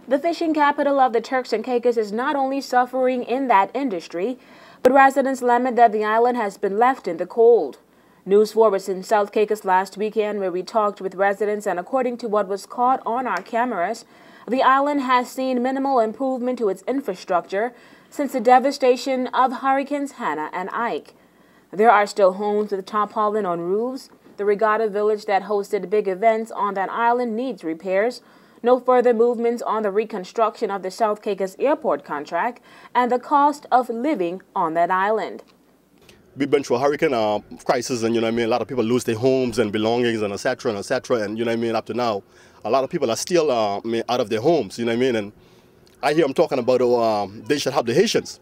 The fishing capital of the Turks and Caicos is not only suffering in that industry, but residents lament that the island has been left in the cold. News 4 was in South Caicos last weekend where we talked with residents, and according to what was caught on our cameras, the island has seen minimal improvement to its infrastructure since the devastation of Hurricanes Hannah and Ike. There are still homes with tarpaulin on roofs. The regatta village that hosted big events on that island needs repairs. No further movements on the reconstruction of the South Caicos airport contract and the cost of living on that island. We've been through a hurricane crisis, and a lot of people lose their homes and belongings and etc. and etc. And up to now, a lot of people are still out of their homes, and I hear them talking about they should help the Haitians.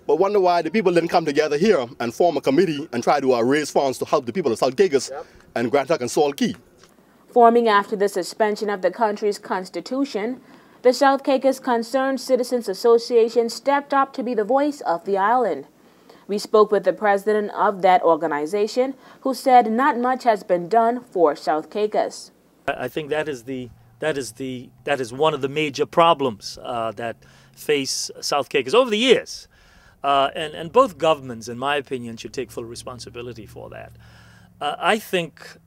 But wonder why the people didn't come together here and form a committee and try to raise funds to help the people of South Caicos and Grand Tuck and Salt Key. Forming after the suspension of the country's constitution, the South Caicos Concerned Citizens Association stepped up to be the voice of the island. We spoke with the president of that organization, who said not much has been done for South Caicos. I think that is one of the major problems that face South Caicos over the years. And both governments, in my opinion, should take full responsibility for that. I think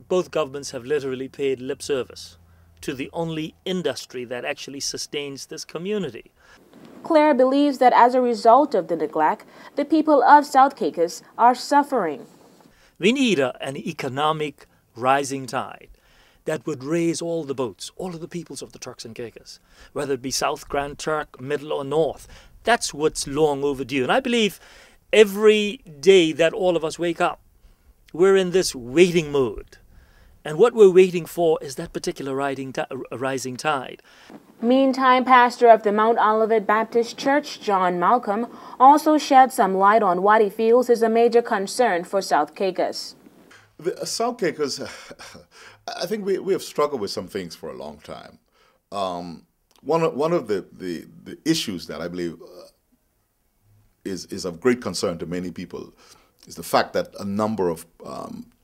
both governments have literally paid lip service to the only industry that actually sustains this community. Claire believes that as a result of the neglect, the people of South Caicos are suffering. We need an economic rising tide that would raise all the boats, all of the peoples of the Turks and Caicos, whether it be South, Grand Turk, Middle or North. That's what's long overdue. And I believe every day that all of us wake up, we're in this waiting mode. And what we're waiting for is that particular rising tide. Meantime, pastor of the Mount Olivet Baptist Church, John Malcolm, also shed some light on what he feels is a major concern for South Caicos. South Caicos, I think we have struggled with some things for a long time. One of the issues that I believe is of great concern to many people is the fact that a number of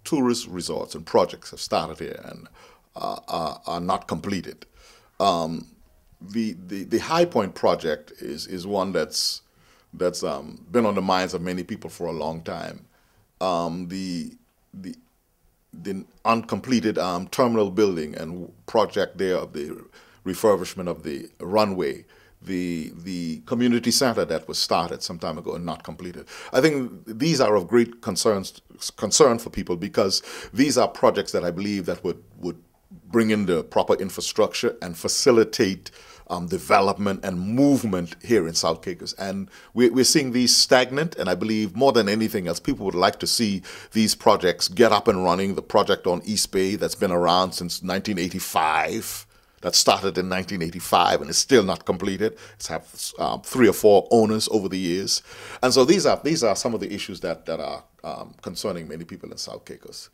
tourist resorts and projects have started here and are not completed. The High Point project is one that's been on the minds of many people for a long time. The uncompleted terminal building and project there of the refurbishment of the runway, the community center that was started some time ago and not completed. I think these are of great concern for people because these are projects that I believe that would bring in the proper infrastructure and facilitate development and movement here in South Caicos. And we're seeing these stagnant, and I believe more than anything else, people would like to see these projects get up and running. The project on East Bay that's been around since 1985, that started in 1985 and is still not completed. It's had 3 or 4 owners over the years. And so these are some of the issues that are concerning many people in South Caicos.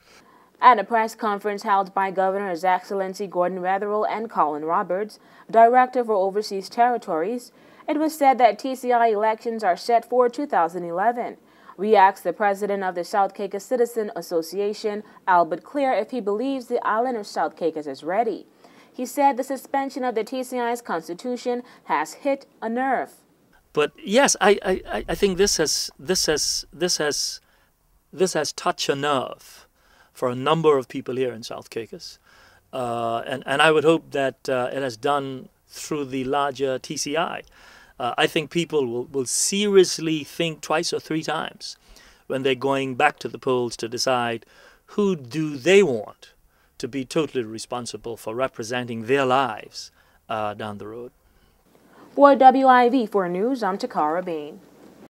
At a press conference held by Governor His Excellency Gordon Wetherill and Colin Roberts, Director for Overseas Territories, it was said that TCI elections are set for 2011. We asked the president of the South Caicos Citizen Association, Albert Clare, if he believes the island of South Caicos is ready. He said the suspension of the TCI's constitution has hit a nerve. But yes, I think this has touched a nerve for a number of people here in South Caicos. And I would hope that it has done through the larger TCI. I think people will seriously think twice or 3 times when they're going back to the polls to decide who do they want to be totally responsible for representing their lives down the road. For WIV4 News, I'm Takara Bain.